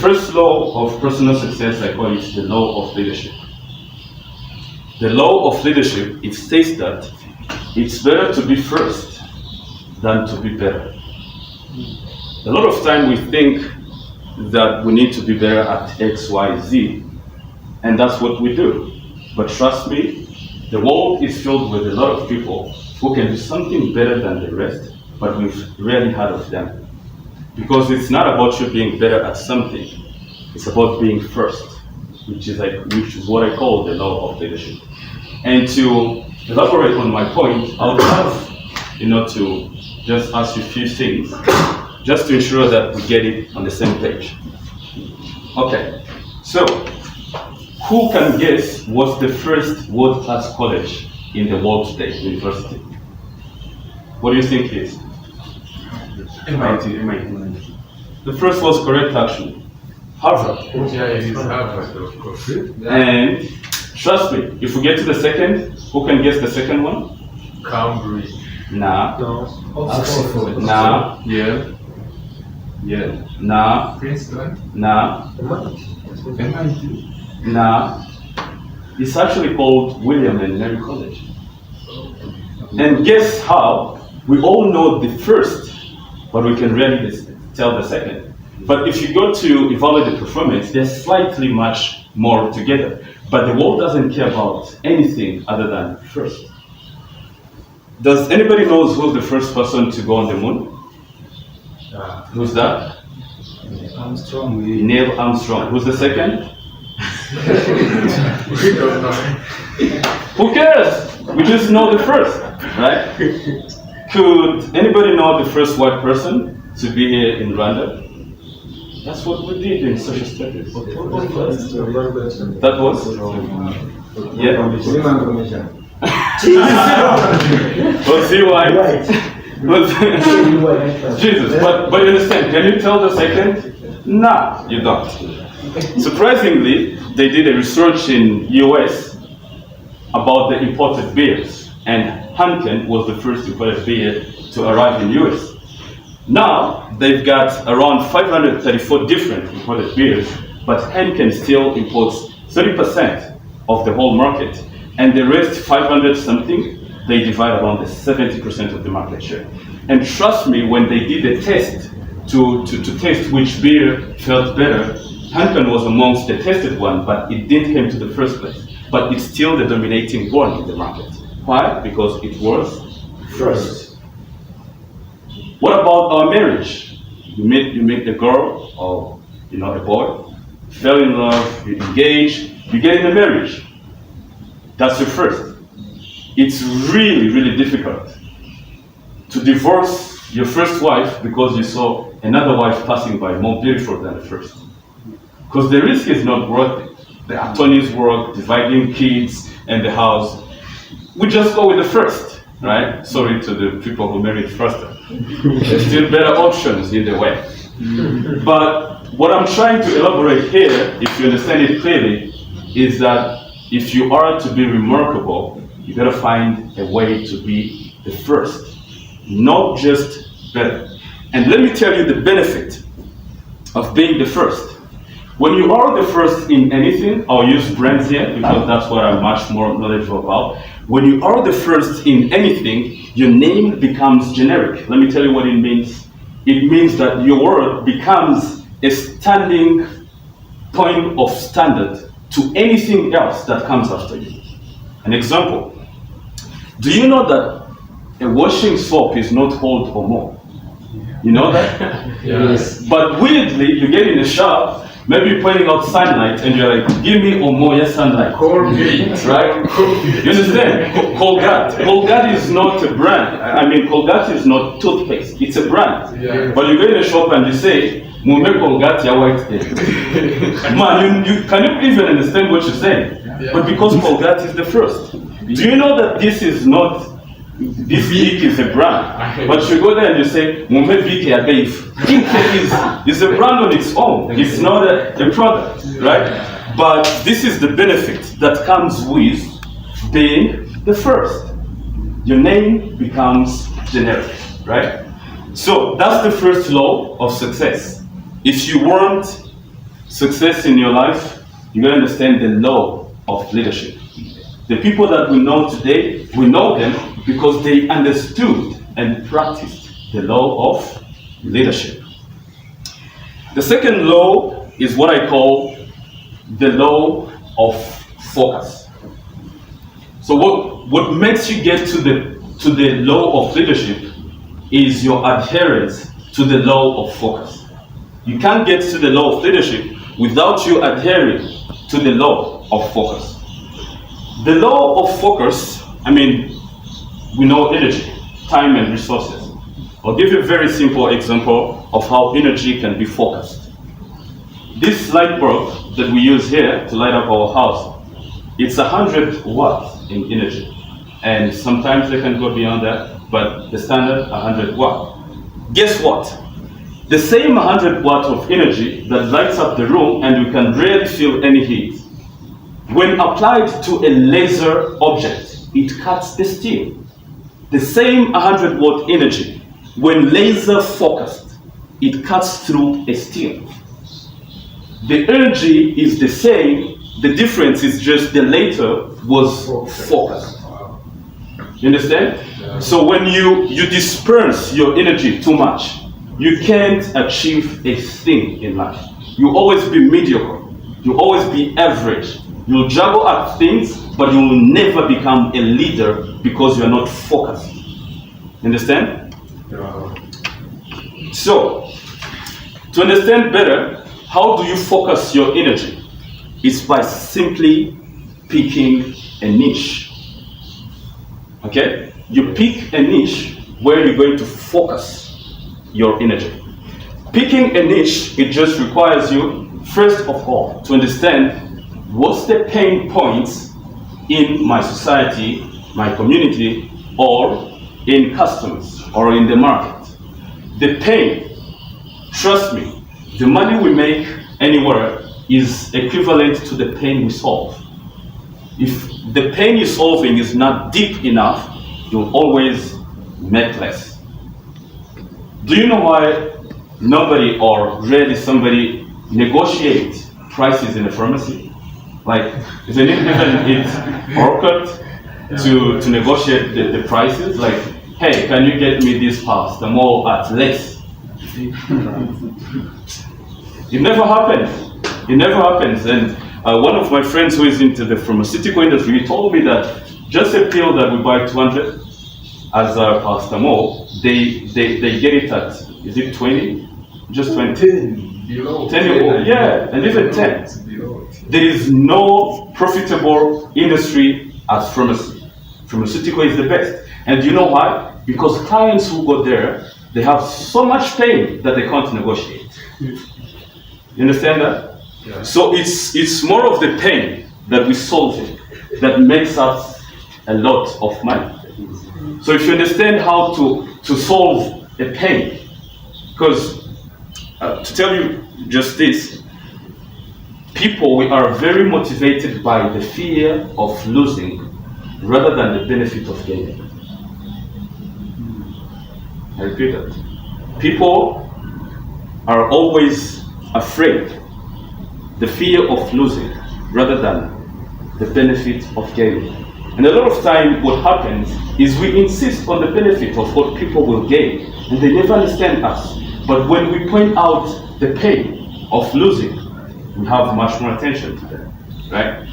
First law of personal success, I call it the law of leadership. The law of leadership, it states that it's better to be first than to be better. A lot of time we think that we need to be better at X, Y, Z, and that's what we do. But trust me, the world is filled with a lot of people who can do something better than the rest, but we've rarely heard of them. Because it's not about you being better at something, it's about being first, which is what I call the law of leadership. And to elaborate on my point, I would love to just ask you a few things, just to ensure that we get it on the same page. Okay, so who can guess what's the first world-class college in the world today, university? What do you think it is? MIT. The first was correct, actually. Harvard. Yeah, it is Harvard, of course. And trust me, if we get to the second, who can guess the second one? Cambridge. Nah. Oxford. Nah. Yeah. Nah. Princeton. Nah. MIT. Nah. It's actually called William and Mary College. And guess how? We all know the first, but we can rarely tell the second. But if you go to evaluate the performance, they're slightly much more together. But the world doesn't care about anything other than first. Does anybody know who's the first person to go on the moon? Who's that? Armstrong. Neil Armstrong. Who's the second? We don't know. Who cares? We just know the first, right? Could anybody know the first white person to be here in Rwanda? That's what we did in social studies. That was? Yeah. Was he white? Jesus, but you understand, can you tell the second? Nah, you don't. Surprisingly, they did a research in US about the imported beers, and Heineken was the first imported beer to arrive in US. Now, they've got around 534 different imported beers, but Heineken still imports 30% of the whole market, and the rest 500 something, they divide around the 70% of the market share. And trust me, when they did the test to test which beer felt better, Heineken was amongst the tested one, but it didn't come to the first place. But it's still the dominating one in the market. Why? Because it was first. What about our marriage? You meet a girl or a boy, fell in love, you engage, you get in a marriage. That's your first. It's really, really difficult to divorce your first wife because you saw another wife passing by more beautiful than the first. Because the risk is not worth it. The attorney's work, dividing kids and the house. We just go with the first, right? Sorry to the people who married first. There's still better options in the way. But what I'm trying to elaborate here, if you understand it clearly, is that if you are to be remarkable, you gotta find a way to be the first, not just better. And let me tell you the benefit of being the first. When you are the first in anything, I'll use brands here because that's what I'm much more knowledgeable about. When you are the first in anything, your name becomes generic. Let me tell you what it means. It means that your word becomes a standing point of standard to anything else that comes after you. An example. Do you know that a washing soap is not called Omo? You know that? Yes. But weirdly, you get in the shop, maybe pointing out sunlight, and you're like, give me Omoya sunlight. Colgate. Right? Colgate. You understand? Colgate. Colgate is not a brand. I mean, Colgate is not toothpaste. It's a brand. Yeah. But you go in the shop and you say, Mume Colgate ya white day. Man, you can you even understand what you're saying? Yeah. But because Colgate is the first. Do you know that this is not, this Vic is a brand? But you go there and you say, Mume Vic ya Dave. Vic is a brand on its own. It's not a product, right? But this is the benefit that comes with being the first. Your name becomes generic, right? So that's the first law of success. If you want success in your life, you gotta understand the law of leadership. The people that we know today, we know them because they understood and practiced the law of leadership. The second law is what I call the law of focus. So what makes you get to the law of leadership is your adherence to the law of focus. You can't get to the law of leadership without you adhering to the law of focus. The law of focus, we know energy, time and resources. I'll give you a very simple example of how energy can be focused. This light bulb that we use here to light up our house, it's 100 watts in energy. And sometimes they can go beyond that, but the standard 100 watt. Guess what? The same 100 watt of energy that lights up the room and you can rarely feel any heat, when applied to a laser object, it cuts the steel. The same 100 watt energy, when laser focused, it cuts through a steel. The energy is the same, the difference is just the laser was focused. You understand? Yeah. So when you disperse your energy too much, you can't achieve a thing in life. You always be mediocre. You always be average. You'll juggle at things, but you will never become a leader because you are not focused. You understand? Yeah. So, to understand better, how do you focus your energy? It's by simply picking a niche. Okay? You pick a niche where you're going to focus your energy. Picking a niche, it just requires you, first of all, to understand what's the pain points in my society, my community, or in customers, or in the market. The pain, trust me, the money we make anywhere is equivalent to the pain we solve. If the pain you're solving is not deep enough, you'll always make less. Do you know why nobody or rarely somebody negotiates prices in a pharmacy? Like, isn't it even awkward to negotiate the prices? Like, hey, can you get me this paracetamol at less? It never happens. It never happens. And one of my friends who is into the pharmaceutical industry, he told me that just a pill that we buy 200 as a paracetamol, they get it at, is it 20? Just 20? Below 10, yeah, and even 10. Below. There is no profitable industry as pharmacy. Pharmaceutical is the best. And you know why? Because clients who go there, they have so much pain that they can't negotiate. You understand that? Yeah. So it's more of the pain that we solve that makes us a lot of money. So if you understand how to solve a pain, because to tell you just this, people, we are very motivated by the fear of losing rather than the benefit of gaining. I repeat that. People are always afraid, the fear of losing rather than the benefit of gaining. And a lot of time what happens is we insist on the benefit of what people will gain, and they never understand us. But when we point out the pain of losing, we have much more attention to them, right?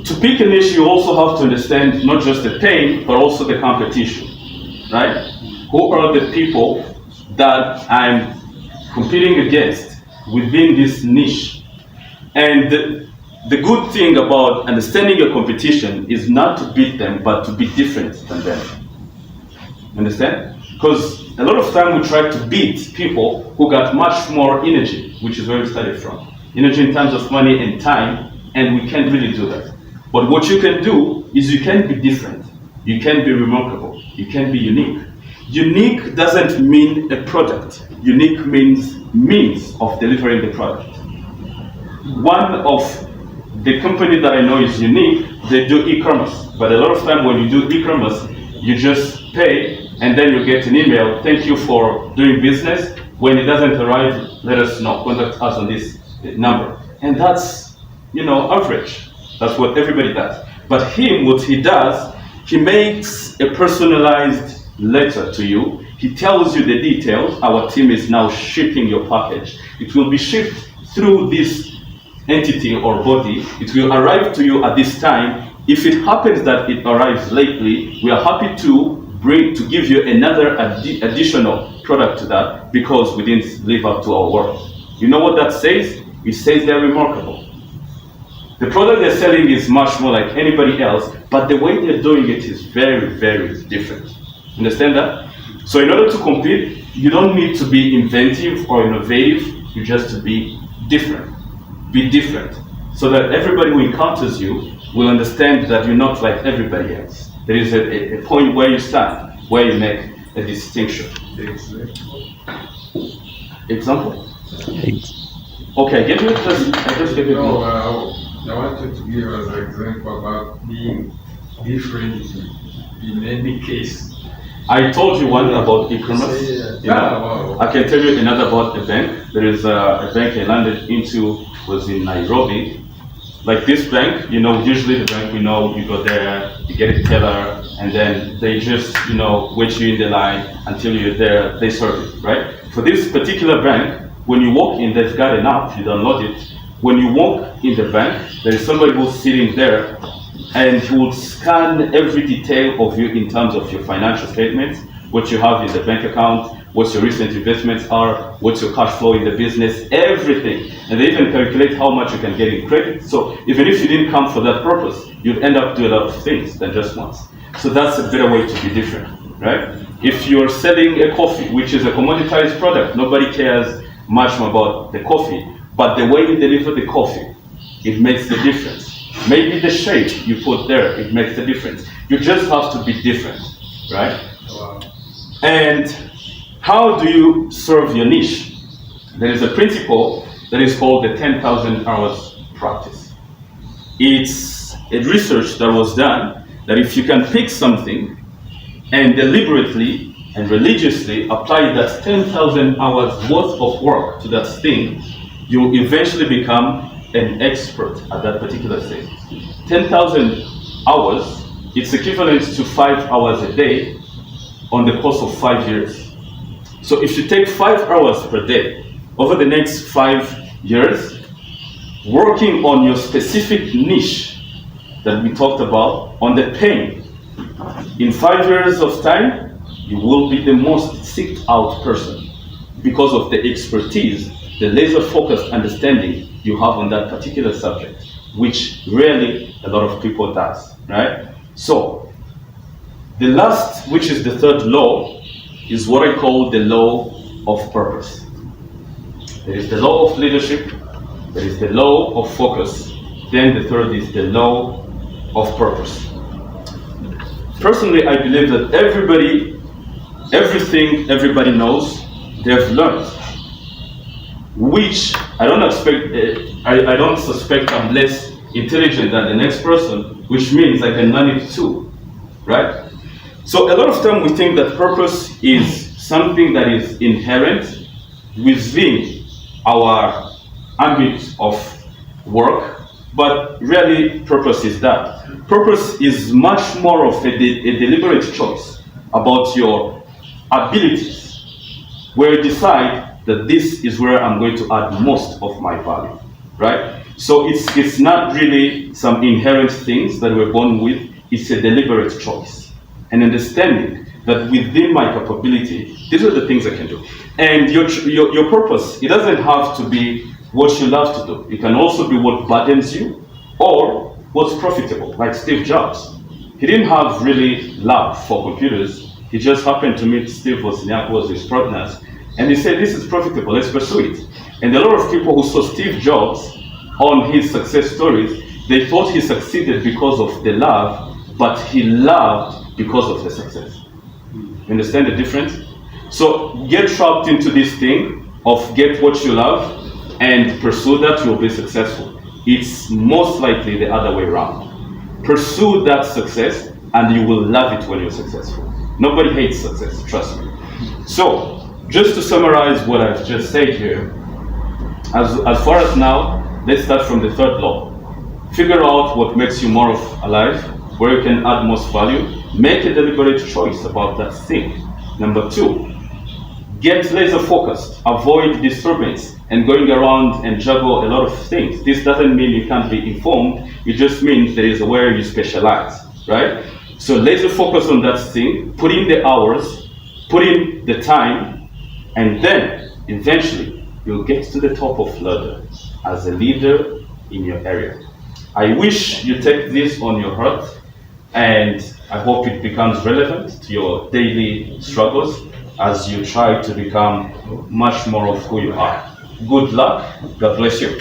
To pick a niche, you also have to understand not just the pain, but also the competition, right? Who are the people that I'm competing against within this niche? And the good thing about understanding your competition is not to beat them, but to be different than them. Understand? Because a lot of time we try to beat people who got much more energy, which is where we started from. Energy in terms of money and time, and we can't really do that. But what you can do is you can be different. You can be remarkable. You can be unique. Unique doesn't mean a product. Unique means of delivering the product. One of the company that I know is unique, they do e-commerce. But a lot of time when you do e-commerce, you just pay and then you get an email, thank you for doing business, When it doesn't arrive, let us know. Contact us on this number. And that's, average. That's what everybody does. But him, what he does, he makes a personalized letter to you. He tells you the details. Our team is now shipping your package. It will be shipped through this entity or body. It will arrive to you at this time. If it happens that it arrives lately, we are happy to give you another additional product to that because we didn't live up to our word. You know what that says? It says they're remarkable. The product they're selling is much more like anybody else, but the way they're doing it is very, very different. Understand that? So in order to compete, you don't need to be inventive or innovative, you just to be different. Be different. So that everybody who encounters you will understand that you're not like everybody else. There is a point where you stand, where you make a distinction. Example? Okay, I just gave you No, I wanted to give us an example about being different in any case. I told you one about e-commerce. Wow. I can tell you another about a bank. There is a bank I landed into, was in Nairobi. Like this bank, usually the bank, you go there, you get a teller, and then they just, wait you in the line until you're there, they serve it, right? For this particular bank, when you walk in, they've got an app, you download it. When you walk in the bank, there is somebody who's sitting there, and he will scan every detail of you in terms of your financial statements, what you have in the bank account, what your recent investments are, what's your cash flow in the business, everything. And they even calculate how much you can get in credit. So even if you didn't come for that purpose, you'd end up doing a lot of things than just once. So that's a better way to be different, right? If you're selling a coffee, which is a commoditized product, nobody cares much about the coffee, but the way you deliver the coffee, it makes the difference. Maybe the shape you put there, it makes the difference. You just have to be different, right? Wow. And how do you serve your niche? There is a principle that is called the 10,000 hours practice. It's a research that was done that if you can pick something and deliberately and religiously apply that 10,000 hours worth of work to that thing, you'll eventually become an expert at that particular thing. 10,000 hours, it's equivalent to 5 hours a day on the course of 5 years. So if you take 5 hours per day over the next 5 years, working on your specific niche that we talked about, on the pain, in 5 years of time, you will be the most seeked out person because of the expertise, the laser focused understanding you have on that particular subject, which rarely a lot of people does, right? So the last, which is the third law, is what I call the law of purpose. There is the law of leadership, there is the law of focus, then the third is the law of purpose. Personally, I believe that everything everybody knows, they've learned, which I don't suspect I'm less intelligent than the next person, which means I can learn it too, right? So a lot of time we think that purpose is something that is inherent within our ambit of work, but really purpose is that. Purpose is much more of a deliberate choice about your abilities, where you decide that this is where I'm going to add most of my value, right? So it's not really some inherent things that we're born with, it's a deliberate choice. And understanding that within my capability, these are the things I can do. And your purpose, it doesn't have to be what you love to do. It can also be what burdens you or what's profitable, like Steve Jobs. He didn't have really love for computers. He just happened to meet Steve Wozniak, who was his partners, and he said, this is profitable, let's pursue it. And a lot of people who saw Steve Jobs on his success stories, they thought he succeeded because of the love, but he loved because of the success. You understand the difference? So get trapped into this thing of get what you love and pursue that, you'll be successful. It's most likely the other way around. Pursue that success and you will love it when you're successful. Nobody hates success, trust me. So just to summarize what I've just said here, as far as now, let's start from the third law. Figure out what makes you more alive, where you can add most value. Make a deliberate choice about that thing. Number 2, get laser focused. Avoid disturbance and going around and juggle a lot of things. This doesn't mean you can't be informed. It just means there is where you specialize, right? So laser focus on that thing, put in the hours, put in the time, and then eventually you'll get to the top of ladder as a leader in your area. I wish you take this on your heart, and I hope it becomes relevant to your daily struggles as you try to become much more of who you are. Good luck. God bless you.